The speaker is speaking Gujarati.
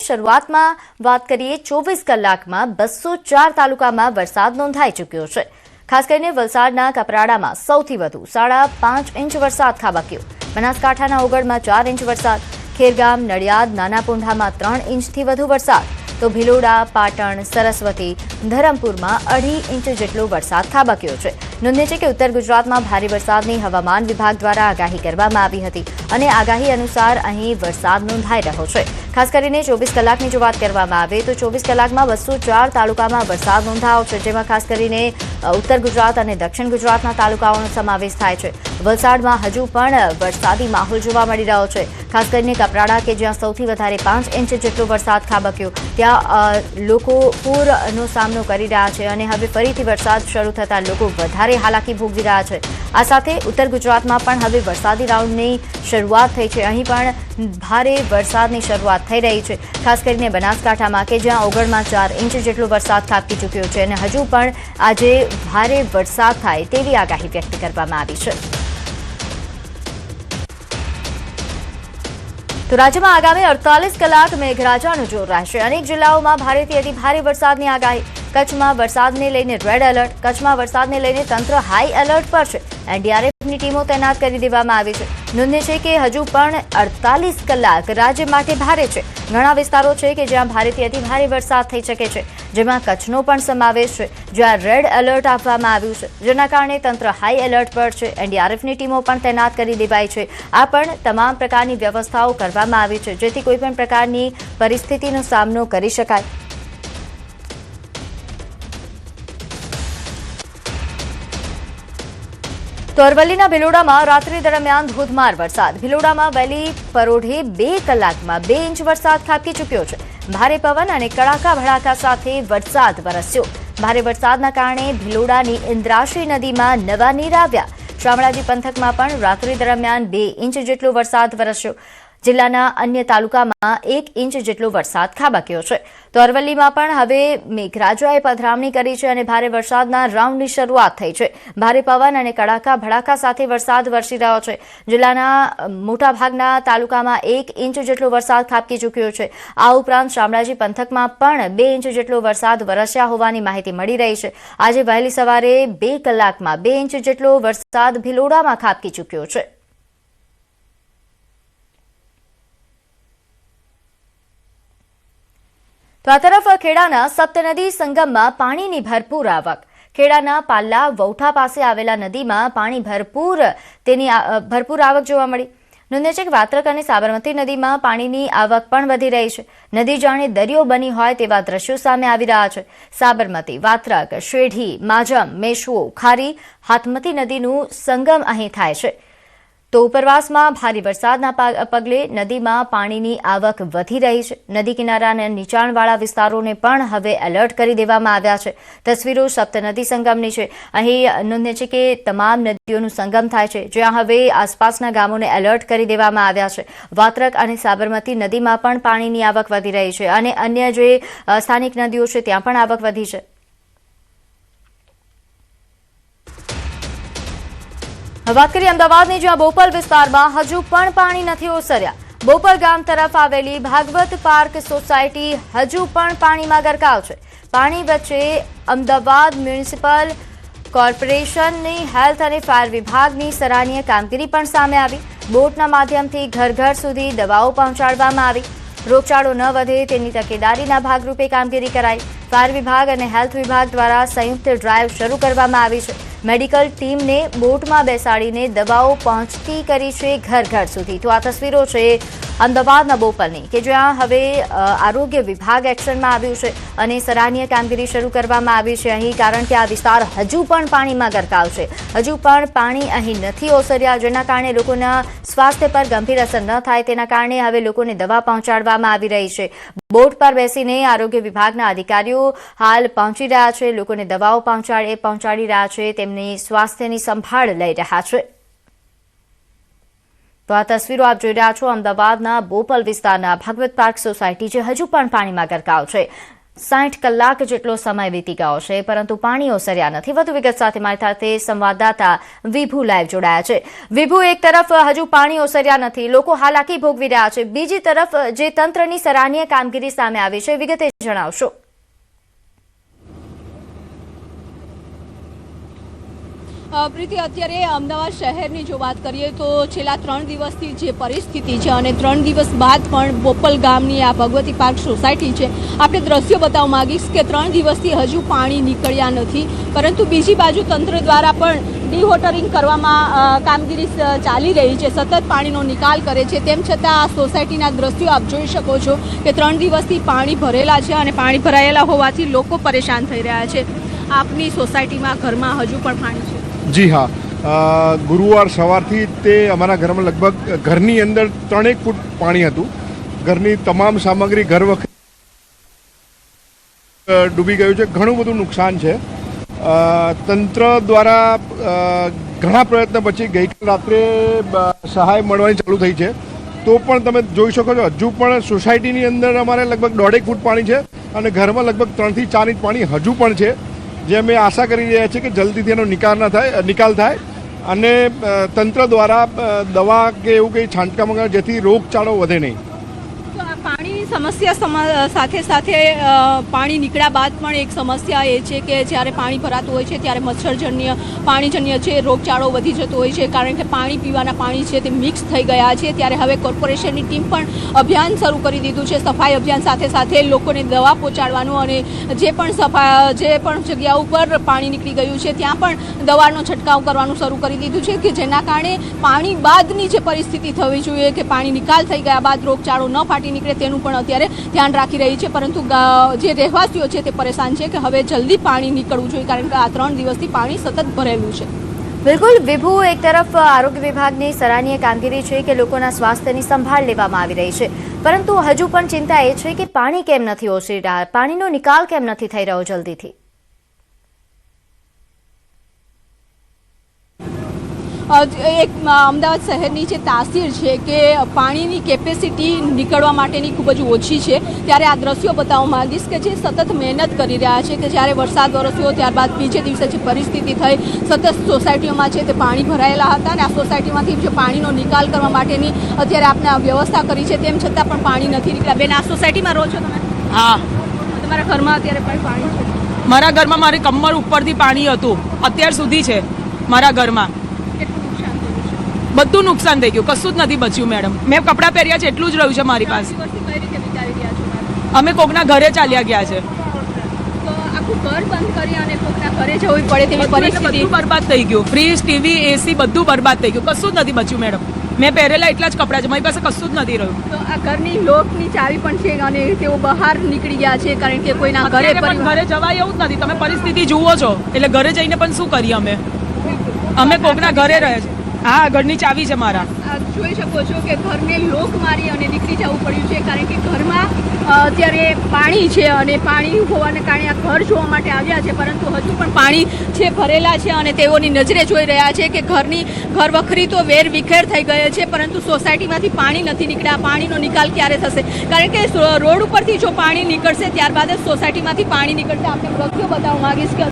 શરૂઆતમાં વાત કરીએ 24 કલાકમાં 204 તાલુકામાં વરસાદ નોંધાઈ ચૂક્યો છે। ખાસ કરીને વલસાડના કપરાડામાં સૌથી વધુ 5.5 ઇંચ વરસાદ ખાબક્યો। બનાસકાંઠાના ઓગળમાં 4 ઇંચ વરસાદ, ખેરગામ, નડિયાદ, નાનાપુંઢામાં 3 ઇંચથી વધુ વરસાદ, તો ભિલોડા, પાટણ, સરસ્વતી, ધરમપુરમાં 2.5 ઇંચ જેટલો વરસાદ ખાબક્યો છે। નોંધનીય છે કે ઉત્તર ગુજરાતમાં ભારે વરસાદની હવામાન વિભાગ દ્વારા આગાહી કરવામાં આવી હતી અને આગાહી અનુસાર અહીં વરસાદ નોંધાઈ રહ્યો છે। ખાસ કરીને 24 કલાકની જો વાત કરવામાં આવે તો 24 કલાકમાં 204 તાલુકામાં વરસાદ નોંધાયો છે, જેમાં ખાસ કરીને ઉત્તર ગુજરાત અને દક્ષિણ ગુજરાતના તાલુકાઓનો સમાવેશ થાય છે। વલસાડમાં હજુ પણ વરસાદી માહોલ જોવા મળી રહ્યો છે। ખાસ કરીને કપરાડા કે જ્યાં સૌથી વધારે 5 ઇંચ જેટલો વરસાદ ખાબક્યો, ત્યાં લોકો પૂરનો સામનો કરી રહ્યા છે અને હવે ફરીથી વરસાદ શરૂ થતાં લોકો વધારે હાલાકી ભોગવી રહ્યા છે। આ સાથે ઉત્તર ગુજરાતમાં પણ હવે વરસાદી રાઉન્ડની શરૂઆત થઈ છે। અહીં પણ ભારે વરસાદની શરૂઆત થઈ રહી છે, ખાસ કરીને બનાસકાંઠામાં કે જ્યાં ઓગળમાં 4 ઇંચ જેટલો વરસાદ ખાબકી ચૂક્યો છે અને હજુ પણ આજે ભારે વરસાદ થાય તેવી આગાહી વ્યક્ત કરવામાં આવી છે। તો રાજ્યમાં આગામી 48 કલાક મેઘરાજાનું જોર રહેશે। અનેક જિલ્લાઓમાં ભારેથી અતિ ભારે વરસાદની આગાહી। કચ્છમાં વરસાદને લઈને રેડ એલર્ટ, કચ્છમાં વરસાદને લઈને તંત્ર હાઈ એલર્ટ પર છે। એનડીઆરએફની ટીમો તૈનાત કરી દેવામાં આવી છે। નોંધનીય છે કે હજુ પણ 48 કલાક રાજ્ય માટે ભારે છે। ઘણા વિસ્તારો છે કે જ્યાં ભારેથી અતિ ભારે વરસાદ થઈ શકે છે, જેમાં કચ્છનો પણ સમાવેશ છે, જ્યાં રેડ એલર્ટ આપવામાં આવ્યું છે, જેના કારણે તંત્ર હાઈ એલર્ટ પર છે। એનડીઆરએફની ટીમો પણ તૈનાત કરી દેવાઈ છે। આ પણ તમામ પ્રકારની વ્યવસ્થાઓ કરવામાં આવી છે, જેથી કોઈપણ પ્રકારની પરિસ્થિતિનો સામનો કરી શકાય। તો અરવલ્લીના ભિલોડામાં રાત્રિ દરમિયાન ધોધમાર વરસાદ। ભિલોડામાં વહેલી પરોઢે 2 કલાકમાં 2 ઇંચ વરસાદ ખાબકી ચૂક્યો છે। ભારે પવન અને કડાકા ભડાકા સાથે વરસાદ વરસ્યો। ભારે વરસાદના કારણે ભિલોડાની ઇન્દ્રાશી નદીમાં નવા નીર આવ્યા। શામળાજી પંથકમાં પણ રાત્રિ દરમિયાન 2 ઇંચ જેટલો વરસાદ વરસ્યો। જિલ્લાના અન્ય તાલુકામાં 1 ઇંચ જેટલો વરસાદ ખાબક્યો છે। તો અરવલ્લીમાં પણ હવે મેઘરાજાએ પધરામણી કરી છે અને ભારે વરસાદના રાઉન્ડની શરૂઆત થઈ છે। ભારે પવન અને કડાકા ભડાકા સાથે વરસાદ વરસી રહ્યો છે। જિલ્લાના મોટાભાગના તાલુકામાં 1 ઇંચ જેટલો વરસાદ ખાબકી ચૂક્યો છે। આ ઉપરાંત શામળાજી પંથકમાં પણ 2 ઇંચ જેટલો વરસાદ વરસ્યા હોવાની માહિતી મળી રહી છે। આજે વહેલી સવારે 2 કલાકમાં 2 ઇંચ જેટલો વરસાદ ભિલોડામાં ખાબકી ચૂક્યો છે। તો આ તરફ ખેડાના સપ્તનદી સંગમમાં પાણીની ભરપૂર આવક। ખેડાના પાલ્લા વૌઠા પાસે આવેલા નદીમાં પાણી ભરપૂર આવક જોવા મળી। નોંધનીય છે કે વાત્રક અને સાબરમતી નદીમાં પાણીની આવક પણ વધી રહી છે। નદી જાણે દરિયો બની હોય તેવા દ્રશ્યો સામે આવી રહ્યા છે। સાબરમતી, વાત્રક, શેઢી, માજમ, મેશ્વો, ખારી, હાથમતી નદીનું સંગમ અહીં થાય છે। તો ઉપરવાસમાં ભારે વરસાદના પગલે નદીમાં પાણીની આવક વધી રહી છે। નદી કિનારાના નીચાણવાળા વિસ્તારોને પણ હવે એલર્ટ કરી દેવામાં આવ્યા છે। તસવીરો સપ્તનદી સંગમની છે। અહીં નોંધનીય છે કે તમામ નદીઓનું સંગમ થાય છે, જ્યાં હવે આસપાસના ગામોને એલર્ટ કરી દેવામાં આવ્યા છે। વાત્રક અને સાબરમતી નદીમાં પણ પાણીની આવક વધી રહી છે અને અન્ય જે સ્થાનિક નદીઓ છે ત્યાં પણ આવક વધી છે। વાત કરીએ અમદાવાદની, જ્યાં બોપલ વિસ્તારમાં હજુ પણ પાણી નથી ઓસર્યા। બોપલ ગામ તરફ આવેલી ભાગવત પાર્ક સોસાયટી હજુ પણ પાણીમાં ગરકાવ છે। પાણી વચ્ચે અમદાવાદ મ્યુનિસિપલ કોર્પોરેશનની હેલ્થ અને ફાયર વિભાગની સરાહનીય કામગીરી પણ સામે આવી। બોટના માધ્યમથી ઘર ઘર સુધી દવાઓ પહોંચાડવામાં આવી। રોગચાળો ન વધે તેની તકેદારીના ભાગરૂપે કામગીરી કરાઈ। ફાયર વિભાગ અને હેલ્થ વિભાગ દ્વારા સંયુક્ત ડ્રાઈવ શરૂ કરવામાં આવી છે। મેડિકલ ટીમને બોટમાં બેસાડીને દવાઓ પહોંચતી કરી છે ઘર ઘર સુધી। તો આ તસવીરો છે અમદાવાદના બોપલની, કે જ્યાં હવે આરોગ્ય વિભાગ એક્શનમાં આવ્યું છે અને સરાહનીય કામગીરી શરૂ કરવામાં આવી છે અહીં, કારણ કે આ વિસ્તાર હજુ પણ પાણીમાં ગરકાવ છે। હજુ પણ પાણી અહીં નથી ઓસર્યા, જેના કારણે લોકોના સ્વાસ્થ્ય પર ગંભીર અસર ન થાય તેના કારણે હવે લોકોને દવા પહોંચાડવામાં આવી રહી છે। બોટ પર બેસીને આરોગ્ય વિભાગના અધિકારીઓ હાલ પહોંચી રહ્યા છે, લોકોને દવાઓ પહોંચાડી રહ્યા છે, તેમની સ્વાસ્થ્યની સંભાળ લઈ રહ્યા છે। તો આ તસવીરો આપ જોઈ રહ્યા છો અમદાવાદના બોપલ વિસ્તારના ભાગવત પાર્ક સોસાયટી, જે હજુ પણ પાણીમાં ગરકાવ છે। 60 કલાક જેટલો સમય વીતી ગયો છે, પરંતુ પાણી ઓસર્યા નથી। વધુ વિગત સાથે મારી સાથે સંવાદદાતા વિભુ લાઈવ જોડાયા છે। વિભુ, એક તરફ હજુ પાણી ઓસર્યા નથી, લોકો હાલાકી ભોગવી રહ્યા છે, બીજી તરફ જે તંત્રની સરાહનીય કામગીરી સામે આવી છે, વિગતે જણાવશો। પ્રીતિ, અત્યારે અમદાવાદ શહેરની જો વાત કરીએ તો છેલ્લા 3 દિવસથી જે પરિસ્થિતિ છે અને 3 દિવસ બાદ પણ બોપલ ગામની આ ભગવતી પાર્ક સોસાયટી છે, આપણે દ્રશ્યો બતાવવા માંગીશ કે 3 દિવસથી હજુ પાણી નીકળ્યા નથી, પરંતુ બીજી બાજુ તંત્ર દ્વારા પણ ડિવોટરિંગ કરવામાં કામગીરી ચાલી રહી છે, સતત પાણીનો નિકાલ કરે છે। તેમ છતાં આ સોસાયટીના દ્રશ્યો આપ જોઈ શકો છો કે 3 દિવસથી પાણી ભરેલા છે અને પાણી ભરાયેલા હોવાથી લોકો પરેશાન થઈ રહ્યા છે। આપની સોસાયટીમાં ઘરમાં હજુ પણ પાણી છે? જી હા, ગુરુવાર સવારથી તે અમારા ઘરમાં લગભગ ઘરની અંદર 3 ફૂટ પાણી હતું। ઘરની તમામ સામગ્રી ઘર વખત ડૂબી ગયું છે, ઘણું બધું નુકસાન છે। તંત્ર દ્વારા ઘણા પ્રયત્ન પછી ગઈકાલ રાત્રે સહાય મળવાની ચાલુ થઈ છે, તો પણ તમે જોઈ શકો છો હજુ પણ સોસાયટીની અંદર અમારે લગભગ 1.5 ફૂટ પાણી છે અને ઘરમાં લગભગ 3 થી 4 ઇંચ પાણી હજુ પણ છે, જે અમે આશા કરી રહ્યા છીએ કે જલ્દીથી એનો નિકાલ થાય અને તંત્ર દ્વારા દવા કે એવું કંઈ છાંટકામ કરે જેથી રોગચાળો વધે નહીં। તો આ પાણીની સમસ્યા સાથે સાથે પાણી નીકળ્યા બાદ પણ એક સમસ્યા એ છે કે જ્યારે પાણી ભરાતું હોય છે ત્યારે મચ્છરજન્ય પાણીજન્ય છે રોગચાળો વધી જતો હોય છે, કારણ કે પાણી પીવાના પાણી છે તે મિક્સ થઈ ગયા છે। ત્યારે હવે કોર્પોરેશનની ટીમ પણ અભિયાન શરૂ કરી દીધું છે, સફાઈ અભિયાન સાથે સાથે લોકોને દવા પહોંચાડવાનું અને જે પણ જગ્યા ઉપર પાણી નીકળી ગયું છે ત્યાં પણ દવાનો છંટકાવ કરવાનું શરૂ કરી દીધું છે, કે જેના કારણે પાણી બાદની જે પરિસ્થિતિ થવી જોઈએ કે પાણી નિકાલ થઈ ગયા બાદ રોગચાળો ન ફાટી નીકળે તેનું પણ અત્યારે ધ્યાન રાખી રહી છે। પરંતુ જે રહેવાસીઓ છે તે પરેશાન છે કે હવે જલ્દી પાણી નીકળવું જોઈએ, કારણ કે આ 3 દિવસથી પાણી સતત ભરેલું છે। બિલકુલ વિભુ, એક તરફ આરોગ્ય વિભાગની સરાહનીય કામગીરી છે કે લોકોના સ્વાસ્થ્યની સંભાળ લેવામાં આવી રહી છે, પરંતુ હજુ પણ ચિંતા એ છે કે પાણી કેમ નથી ઓસરી રહ્યા, પાણીનો નિકાલ કેમ નથી થઈ રહ્યો જલ્દીથી? એક અમદાવાદ શહેરની જે તાસીર છે કે પાણીની કેપેસિટી નીકળવા માટેની ખૂબ જ ઓછી છે, ત્યારે આ દ્રશ્યો બતાવવા માંગીશ કે જે સતત મહેનત કરી રહ્યા છે, કે જ્યારે વરસાદ વરસ્યો ત્યારબાદ બીજે દિવસે જે પરિસ્થિતિ થઈ, સતત સોસાયટીઓમાં છે તે પાણી ભરાયેલા હતા અને આ સોસાયટીમાંથી જે પાણીનો નિકાલ કરવા માટેની અત્યારે આપણે વ્યવસ્થા કરી છે, તેમ છતાં પણ પાણી નથી નીકળ્યા। બેન, આ સોસાયટીમાં રહો છો તમે? હા। તમારા ઘરમાં અત્યારે પણ પાણી છે? મારા ઘરમાં મારી કમર ઉપરથી પાણી હતું, અત્યાર સુધી છે મારા ઘરમાં। બધું નુકસાન થઈ ગયું, કશું જ નથી બચ્યું મેડમ। મેં કપડાં પહેર્યા છે એટલું જ રહ્યું છે મારી પાસે। અમે કોકના ઘરે ચાલ્યા ગયા છે, તો આખું ઘર બંધ કરી અને કોકના ઘરે જવું પડે તેવી પરિસ્થિતિ। બધું બરબાદ થઈ ગયું, ફ્રીજ, ટીવી, એસી બધું બરબાદ થઈ ગયું, કશું જ નથી બચ્યું મેડમ। મેં પહેરેલા એટલા જ કપડાં છે, મારી પાસે કશું જ નથી રહ્યું। તો આ ઘરની લોકની ચાવી પણ છે અને તેઓ બહાર નીકળી ગયા છે, કારણ કે કોઈના ઘરે જવાય એવું જ નથી। તમે પરિસ્થિતિ જુઓ છો, એટલે ઘરે જઈને પણ શું કરીએ અમે કોકના ઘરે રહે છે। હા, ઘરની ચાવી છે મારા। જોઈ શકો છો કે ઘરને લોક મારી અને નીકળી જવું પડ્યું છે, કારણ કે ઘરમાં અત્યારે પાણી છે અને પાણી હોવાને કારણે આ ઘર જોવા માટે આવ્યા છે, પરંતુ હજુ પણ પાણી છે ભરેલા છે અને તેઓની નજરે જોઈ રહ્યા છે કે ઘર વખરી તો વેર વિખેર થઈ ગયે છે, પરંતુ સોસાયટીમાંથી પાણી નથી નીકળ્યા। પાણીનો નિકાલ ક્યારે થશે, કારણ કે રોડ ઉપરથી જો પાણી નીકળશે ત્યારબાદ જ સોસાયટીમાંથી પાણી નીકળશે। આપણે દ્રશ્યો બતાવવા માંગીશ કે